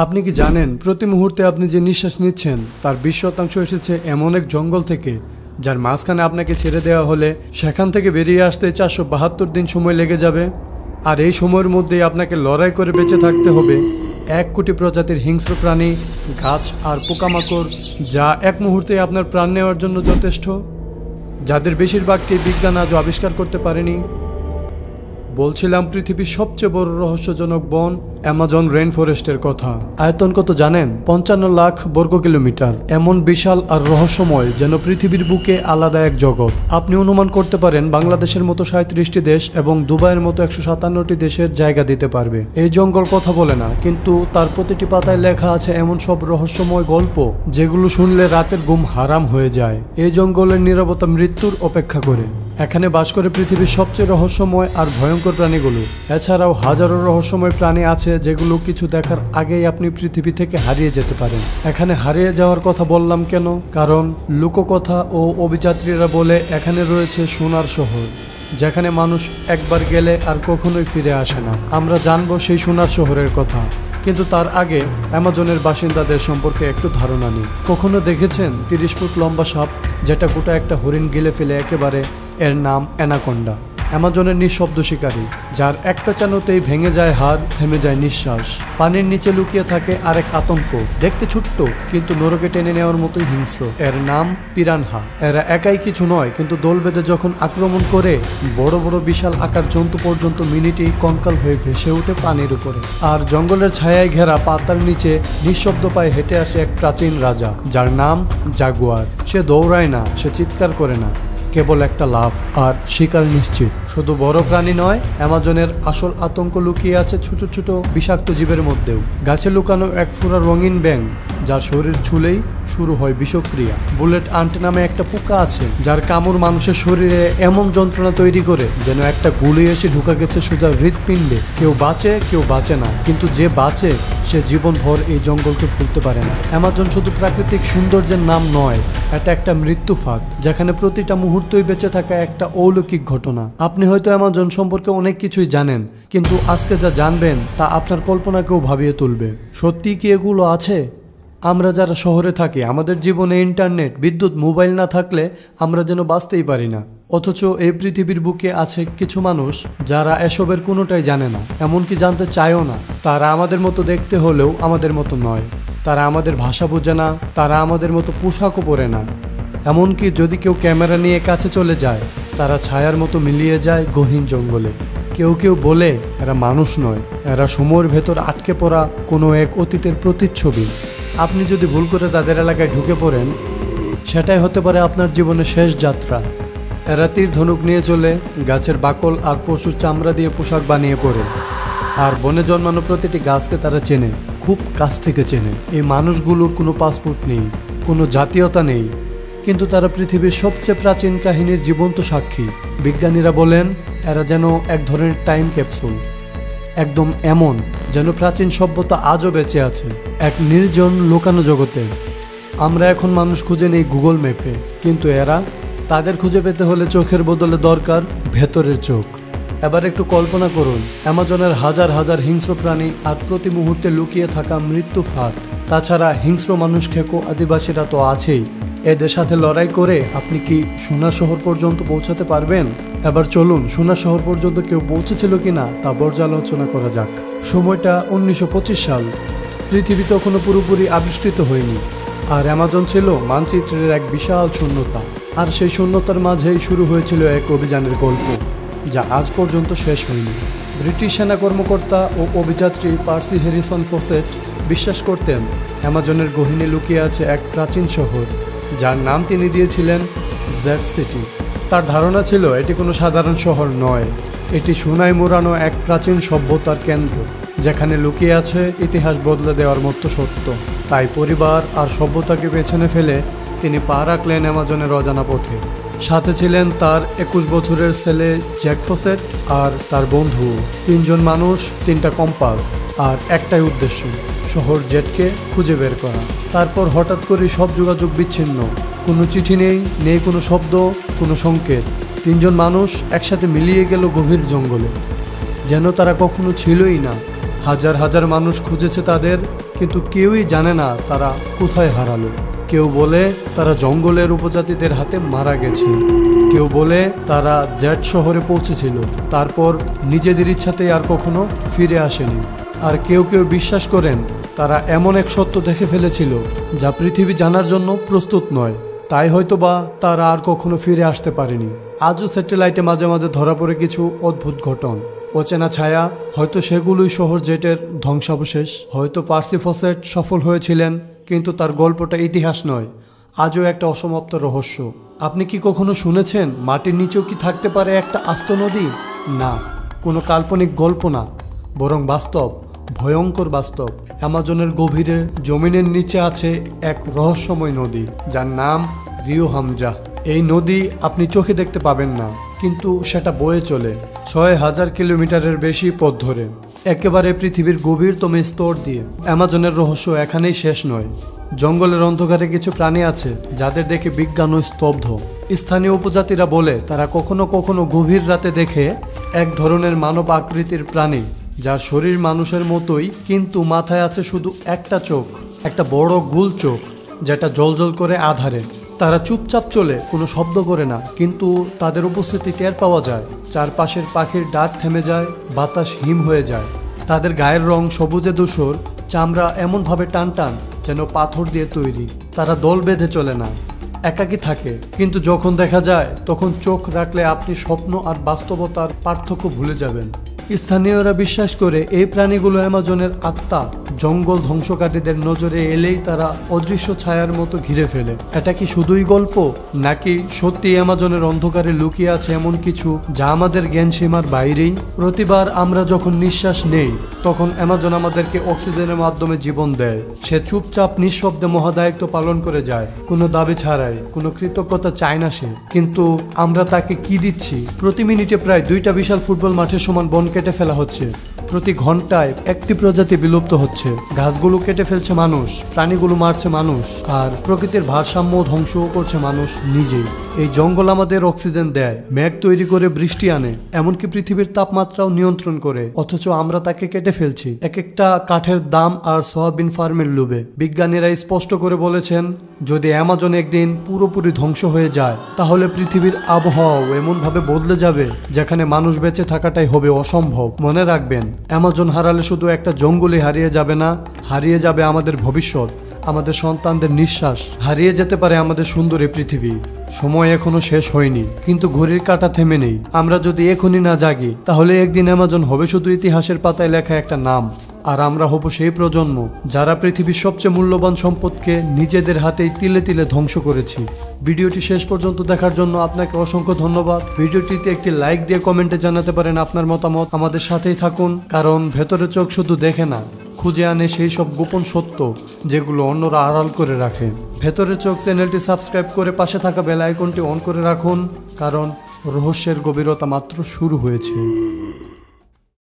আপনি কি জানেন প্রতি মুহূর্তে আপনি যে নিঃশ্বাস নিচ্ছেন তার 20% এসেছে এমন এক জঙ্গল থেকে যার মাঝখানে আপনাকে ছেড়ে দেওয়া হলে সেখান থেকে বেরিয়ে আসতে 472 দিন সময় লেগে যাবে। আর এই সময়ের মধ্যেই আপনাকে লড়াই করে বেঁচে থাকতে হবে 1 কোটি প্রজাতির হিংস্র প্রাণী, গাছ আর পোকামাকড়, যা এক মুহূর্তে আপনার প্রাণ নেওয়ার জন্য যথেষ্ট, যাদের বেশিরভাগকে বিজ্ঞান আজও আবিষ্কার করতে পারেনি। বলছিলাম পৃথিবীর সবচেয়ে বড় রহস্যজনক বন অ্যামাজন রেইন ফরেস্টের কথা। আয়তন কত জানেন? 55 লাখ বর্গ কিলোমিটার। এমন বিশাল আর রহস্যময় যেন পৃথিবীর বুকে আলাদা এক জগৎ। আপনি অনুমান করতে পারেন বাংলাদেশের মতো 37টি দেশ এবং দুবাইয়ের মতো 157টি দেশের জায়গা দিতে পারবে। এই জঙ্গল কথা বলে না, কিন্তু তার প্রতিটি পাতায় লেখা আছে এমন সব রহস্যময় গল্প যেগুলো শুনলে রাতের ঘুম হারাম হয়ে যায়। এই জঙ্গলের নীরবতা মৃত্যুর অপেক্ষা করে। এখানে বাস করে পৃথিবীর সবচেয়ে রহস্যময় আর ভয়ঙ্কর প্রাণীগুলো। এছাড়াও হাজারো রহস্যময় প্রাণী আছে যেগুলো কিছু দেখার আগেই আপনি পৃথিবী থেকে হারিয়ে যেতে পারেন। এখানে হারিয়ে যাওয়ার কথা বললাম কেন? কারণ লোককথা ও অভিযাত্রীরা বলে এখানে রয়েছে সোনার শহর, যেখানে মানুষ একবার গেলে আর কখনোই ফিরে আসে না। আমরা জানবো সেই সোনার শহরের কথা, কিন্তু তার আগে অ্যামাজনের বাসিন্দাদের সম্পর্কে একটু ধারণা নিই। কখনো দেখেছেন 30 ফুট লম্বা সাপ যেটা গোটা একটা হরিণ গিলে ফেলে একেবারে? এর নাম অ্যানাকোন্ডা। অ্যামাজনের নিঃশব্দ শিকারী, যার এক পেঁচানোতেই ভেঙে যায় হাড়, থেমে যায় নিঃশ্বাস। পানির নিচে লুকিয়ে থাকে আরেক আতঙ্ক, দেখতে ছোট্ট কিন্তু নরকে টেনে নেওয়ার মতোই হিংস্র। এর নাম পিরানহা। এরা একাই কিছু নয়, কিন্তু দল বেঁধে যখন আক্রমণ করে বড় বড় বিশাল আকার জন্তু পর্যন্ত মিনিটেই কঙ্কাল হয়ে ভেসে ওঠে পানির উপরে। আর জঙ্গলের ছায়ায় ঘেরা পাতার নিচে নিঃশব্দ পায়ে হেঁটে আসে এক প্রাচীন রাজা, যার নাম জাগুয়ার। সে দৌড়ায় না, সে চিৎকার করে না, কেবল একটা লাফ আর শিকার নিশ্চিত। শুধু বড় প্রাণী নয়, অ্যামাজনের আসল আতঙ্ক লুকিয়ে আছে ছোট ছোট বিষাক্ত জীবের মধ্যেও। গাছে লুকানো এক ফোঁটা রঙিন ব্যাঙ, যার শরীর ছুলেই শুরু হয় বিষক্রিয়া। বুলেট আন্ট নামে একটা পোকা আছে, যার কামড় মানুষের শরীরে এমন যন্ত্রণা তৈরি করে যেন একটা গুলি এসে ঢুকা গেছে সোজা হৃৎপিণ্ডে। কেউ বাঁচে, কেউ বাঁচে না, কিন্তু যে বাঁচে সে জীবনভর এই জঙ্গলকে ভুলতে পারে না। অ্যামাজন শুধু প্রাকৃতিক সৌন্দর্যের নাম নয়, এটা একটা মৃত্যু ফাঁদ, যেখানে প্রতিটা মুহূর্তই বেঁচে থাকা একটা অলৌকিক ঘটনা। আপনি হয়তো অ্যামাজন সম্পর্কে অনেক কিছুই জানেন, কিন্তু আজকে যা জানবেন তা আপনার কল্পনাকেও ভাবিয়ে তুলবে। সত্যি কি এগুলো আছে? আমরা যারা শহরে থাকি, আমাদের জীবনে ইন্টারনেট, বিদ্যুৎ, মোবাইল না থাকলে আমরা যেন বাঁচতেই পারি না। অথচ এই পৃথিবীর বুকে আছে কিছু মানুষ যারা এসবের কোনোটাই জানে না, এমনকি জানতে চায়ও না। তারা আমাদের মতো দেখতে হলেও আমাদের মতো নয়। তারা আমাদের ভাষা বোঝে না, তারা আমাদের মতো পোশাকও পরে না। এমনকি যদি কেউ ক্যামেরা নিয়ে কাছে চলে যায়, তারা ছায়ার মতো মিলিয়ে যায় গহীন জঙ্গলে। কেউ কেউ বলে এরা মানুষ নয়, এরা সময়ের ভেতর আটকে পড়া কোনো এক অতীতের প্রতিচ্ছবি। আপনি যদি ভুল করে তাদের এলাকায় ঢুকে পড়েন, সেটাই হতে পারে আপনার জীবনের শেষ যাত্রা। এরা তীর ধনুক নিয়ে চলে, গাছের বাকল আর পশুর চামড়া দিয়ে পোশাক বানিয়ে পড়ে। আর বনে জন্মানো প্রতিটি গাছকে তারা চেনে, খুব কাছ থেকে চেনে। এই মানুষগুলোর কোনো পাসপোর্ট নেই, কোনো জাতীয়তা নেই, কিন্তু তারা পৃথিবীর সবচেয়ে প্রাচীন কাহিনীর জীবন্ত সাক্ষী। বিজ্ঞানীরা বলেন এরা যেন এক ধরনের টাইম ক্যাপসুল, একদম এমন যেন প্রাচীন সভ্যতা আজও বেঁচে আছে এক নির্জন লুকানো জগতে। আমরা এখন মানুষ খুঁজে নেই গুগল ম্যাপে, কিন্তু এরা, তাদের খুঁজে পেতে হলে চোখের বদলে দরকার ভেতরের চোখ। এবার একটু কল্পনা করুন অ্যামাজনের হাজার হাজার হিংস্র প্রাণী আর প্রতি মুহূর্তে লুকিয়ে থাকা মৃত্যু ফাঁদ। তাছাড়া হিংস্র মানুষ খেকো আদিবাসীরা তো আছেই। এদের সাথে লড়াই করে আপনি কি সোনার শহর পর্যন্ত পৌঁছাতে পারবেন? এবার চলুন সোনার শহর পর্যন্ত কেউ পৌঁছেছিল কিনা তা পর্যালোচনা করা যাক। সময়টা 1925 সাল। পৃথিবী তখনও পুরোপুরি আবিষ্কৃত হয়নি, আর অ্যামাজন ছিল মানচিত্রের এক বিশাল শূন্যতা। আর সেই শূন্যতার মাঝেই শুরু হয়েছিল এক অভিযানের গল্প, যা আজ পর্যন্ত শেষ হয়নি। ব্রিটিশ সেনা কর্মকর্তা ও অভিযাত্রী পার্সি হ্যারিসন ফসেট বিশ্বাস করতেন অ্যামাজনের গহীনে লুকিয়ে আছে এক প্রাচীন শহর, যার নাম তিনি দিয়েছিলেন জেড সিটি। তার ধারণা ছিল এটি কোনো সাধারণ শহর নয়, এটি সোনায় মোড়ানো এক প্রাচীন সভ্যতার কেন্দ্র, যেখানে লুকিয়ে আছে ইতিহাস বদলে দেওয়ার মতো সত্য। তাই পরিবার আর সভ্যতাকে পেছনে ফেলে তিনি পা রাখলেন অ্যামাজনের অজানা পথে। সাথে ছিলেন তার 21 বছরের ছেলে জ্যাক ফসেট আর তার বন্ধু। 3 জন মানুষ, 3টা কম্পাস আর একটাই উদ্দেশ্য, শহর জেডকে খুঁজে বের করা। তারপর হঠাৎ করে সব যোগাযোগ বিচ্ছিন্ন। কোনো চিঠি নেই, নেই কোনো শব্দ, কোনো সংকেত। 3 জন মানুষ একসাথে মিলিয়ে গেল গভীর জঙ্গলে, যেন তারা কখনো ছিলই না। হাজার হাজার মানুষ খুঁজেছে তাদের, কিন্তু কেউই জানে না তারা কোথায় হারালো। কেউ বলে তারা জঙ্গলের উপজাতিদের হাতে মারা গেছে, কেউ বলে তারা জেট শহরে পৌঁছেছিল, তারপর নিজেদের ইচ্ছাতেই আর কখনো ফিরে আসেনি। আর কেউ কেউ বিশ্বাস করেন তারা এমন এক সত্য দেখে ফেলেছিল যা পৃথিবী জানার জন্য প্রস্তুত নয়, তাই হয়তোবা তারা আর কখনো ফিরে আসতে পারেনি। আজও স্যাটেলাইটে মাঝে মাঝে ধরা পড়ে কিছু অদ্ভুত ঘটন, অচেনা ছায়া, হয়তো সেগুলোই শহর জেটের ধ্বংসাবশেষ। হয়তো পার্সিফসেট সফল হয়েছিলেন, কিন্তু তার গল্পটা ইতিহাস নয়, আজও একটা অসমাপ্ত রহস্য। আপনি কি কখনো শুনেছেন মাটির নিচেও কি থাকতে পারে একটা আস্ত নদী? না, কোনো কাল্পনিক গল্প না, বরং বাস্তব, ভয়ঙ্কর বাস্তব। অ্যামাজনের গভীরে জমিনের নিচে আছে এক রহস্যময় নদী, যার নাম রিও হামজা। এই নদী আপনি চোখে দেখতে পাবেন না, কিন্তু সেটা বয়ে চলে ৬,০০০ কিলোমিটারের বেশি পথ ধরে, একেবারে পৃথিবীর গভীরতম স্তর দিয়ে। অ্যামাজনের রহস্য এখানেই শেষ নয়। জঙ্গলের অন্ধকারে কিছু প্রাণী আছে যাদের দেখে বিজ্ঞানও স্তব্ধ। স্থানীয় উপজাতিরা বলে তারা কখনো কখনো গভীর রাতে দেখে এক ধরনের মানব আকৃতির প্রাণী, যার শরীর মানুষের মতোই, কিন্তু মাথায় আছে শুধু একটা চোখ, একটা বড় গোল চোখ, যেটা জ্বলজ্বল করে আধারে। তারা চুপচাপ চলে, কোনো শব্দ করে না, কিন্তু তাদের উপস্থিতি টের পাওয়া যায়। চারপাশের পাখির ডাক থেমে যায়, বাতাস হিম হয়ে যায়। তাদের গায়ের রং সবুজে ধূসর, চামড়া এমনভাবে টান টান যেন পাথর দিয়ে তৈরি। তারা দল বেঁধে চলে না, একাকী থাকে, কিন্তু যখন দেখা যায় তখন চোখ রাখলে আপনি স্বপ্ন আর বাস্তবতার পার্থক্য ভুলে যাবেন। স্থানীয়রা বিশ্বাস করে এই প্রাণীগুলো অ্যামাজনের আত্মা, জঙ্গল ধ্বংসকারীদের নজরে এলেই তারা অদৃশ্য ছায়ার মতো ঘিরে ফেলে। এটা কি শুধুই গল্প, নাকি সত্যি অ্যামাজনের অন্ধকারে লুকিয়ে আছে এমন কিছু যা আমাদের জ্ঞান সীমার বাইরেই? প্রতিবার আমরা যখন নিঃশ্বাস নেই, তখন অ্যামাজন আমাদেরকে অক্সিজেনের মাধ্যমে জীবন দেয়। সে চুপচাপ নিঃশব্দে মহাদায়িত্ব পালন করে যায়, কোনো দাবি ছাড়াই, কোনো কৃতজ্ঞতা চায় না সে। কিন্তু আমরা তাকে কি দিচ্ছি? প্রতি মিনিটে প্রায় 2টা বিশাল ফুটবল মাঠের সমান বন কেটে ফেলা হচ্ছে, প্রতি ঘন্টায় একটি প্রজাতি বিলুপ্ত হচ্ছে, গাছগুলো কেটে ফেলছে মানুষ, প্রাণীগুলো মারছে মানুষ, আর প্রকৃতির ভারসাম্য ধ্বংসও করছে মানুষ নিজেই। এই জঙ্গল আমাদের অক্সিজেন দেয়, মেঘ তৈরি করে বৃষ্টি আনে, এমনকি পৃথিবীর তাপমাত্রাও নিয়ন্ত্রণ করে, অথচ আমরা তাকে কেটে ফেলছি এক একটা কাঠের দাম আর সয়াবিন ফার্মের লোভে। বিজ্ঞানীরা স্পষ্ট করে বলেছেন, যদি অ্যামাজন একদিন পুরোপুরি ধ্বংস হয়ে যায়, তাহলে পৃথিবীর আবহাওয়াও এমনভাবে বদলে যাবে যেখানে মানুষ বেঁচে থাকাটাই হবে অসম্ভব। মনে রাখবেন, অ্যামাজন হারালে শুধু একটা জঙ্গলই হারিয়ে যাবে না, হারিয়ে যাবে আমাদের ভবিষ্যৎ, আমাদের সন্তানদের নিঃশ্বাস, হারিয়ে যেতে পারে আমাদের সুন্দর এই পৃথিবী। সময় এখনো শেষ হয়নি, কিন্তু ঘড়ির কাঁটা থেমে নেই। আমরা যদি এখনই না জাগি, তাহলে একদিন অ্যামাজন হবে শুধু ইতিহাসের পাতায় লেখা একটা নাম, আর আমরা হব সেই প্রজন্ম যারা পৃথিবীর সবচেয়ে মূল্যবান সম্পদকে নিজেদের হাতেই তিলে তিলে ধ্বংস করেছি। ভিডিওটি শেষ পর্যন্ত দেখার জন্য আপনাকে অসংখ্য ধন্যবাদ। ভিডিওটিতে একটি লাইক দিয়ে কমেন্টে জানাতে পারেন আপনার মতামত। আমাদের সাথেই থাকুন, কারণ ভেতরের চোখ শুধু দেখে না, খুঁজে আনে সেই সব গোপন সত্য যেগুলো অন্যরা আড়াল করে রাখে। ভেতরের চোখ চ্যানেলটি সাবস্ক্রাইব করে পাশে থাকা বেল আইকনটি অন করে রাখুন, কারণ রহস্যের গভীরতা মাত্র শুরু হয়েছে।